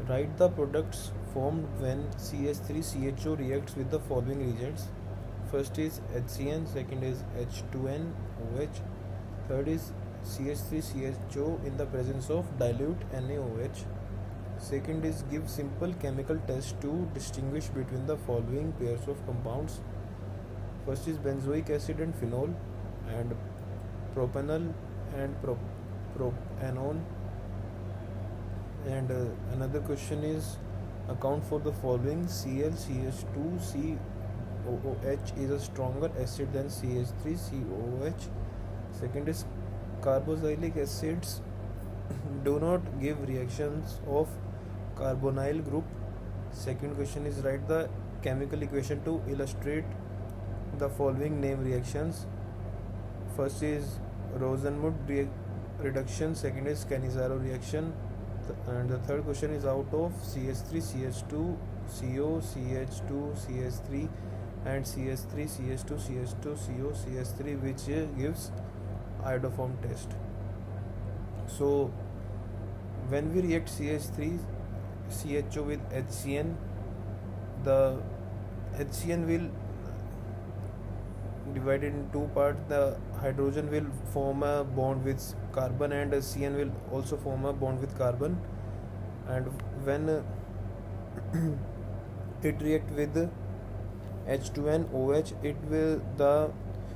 Write the products formed when CH3CHO reacts with the following reagents. First is HCN, second is H2NOH, third is CH3CHO in the presence of dilute NaOH. Second is give simple chemical test to distinguish between the following pairs of compounds. First is benzoic acid and phenol, and propanol and propanone. And another question is account for the following. ClCH2COOH is a stronger acid than CH3COOH. Second is carboxylic acids do not give reactions of carbonyl group. Second question is write the chemical equation to illustrate the following name reactions. First is Rosenmuth reduction, second is Cannizzaro reaction, and the third question is out of CH3CH2 CO CH2 CH3 and CH3 CH2 CH2 CO CH3, which gives iodoform test. So when we react CH3CHO with HCN, the HCN will divided in two parts. The hydrogen will form a bond with carbon, and CN will also form a bond with carbon. And when it react with H2NOH, the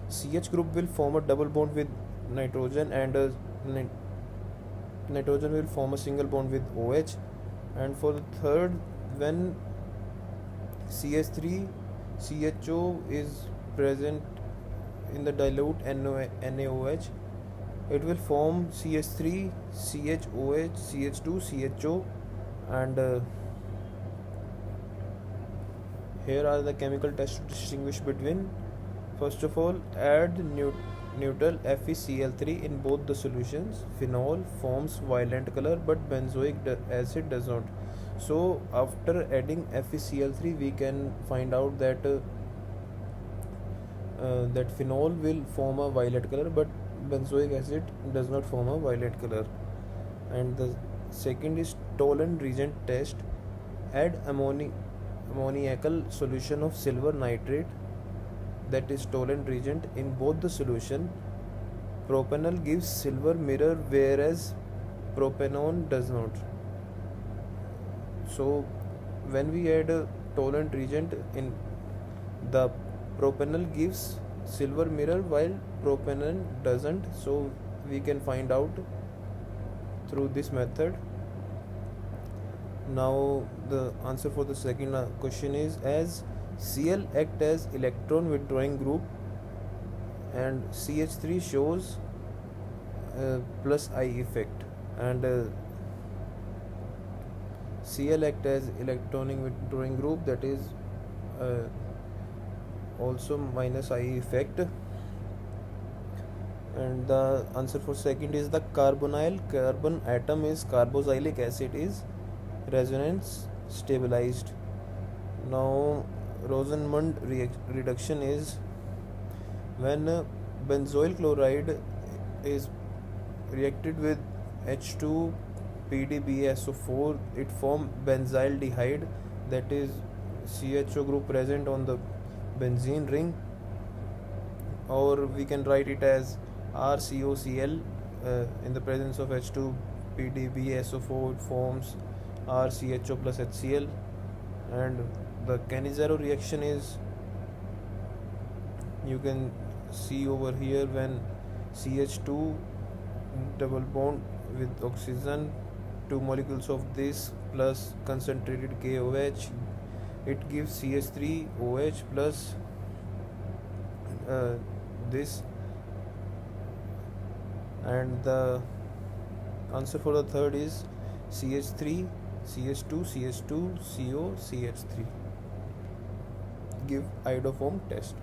CH group will form a double bond with nitrogen, and nitrogen will form a single bond with OH. And for the third, when CH3CHO is present in the dilute NaOH, it will form CH3 CHOH CH2 CHO. And here are the chemical tests to distinguish between. First of all, add neutral FeCl3 in both the solutions. Phenol forms violet color, but benzoic acid does not. So after adding FeCl3, we can find out that that phenol will form a violet color, but benzoic acid does not form a violet color. And the second is Tollens reagent test. Add ammoniacal solution of silver nitrate, that is Tollens reagent, in both the solution. Propanol gives silver mirror, whereas propanone does not. So when we add a Tollens reagent, in the propanol gives silver mirror while propanone doesn't. So we can find out through this method. Now the answer for the second question is, as Cl act as electron withdrawing group and CH3 shows plus I effect, and Cl act as electronic withdrawing group, that is also minus I effect. And the answer for second is the carbonyl carbon atom is carboxylic acid is resonance stabilized. Now Rosenmuth reduction is when benzoyl chloride is reacted with H2 PDBSO4, it forms benzaldehyde, that is CHO group present on the benzene ring, or we can write it as RCOCl. In the presence of H2 PDBSO4, it forms RCHO plus HCl. And the Cannizzaro reaction is, you can see over here, when CH2 double bond with oxygen, 2 molecules of this plus concentrated KOH, it gives CH3OH plus this. And the answer for the third is CH3 CH2 CH2 CO CH3. Give iodoform test.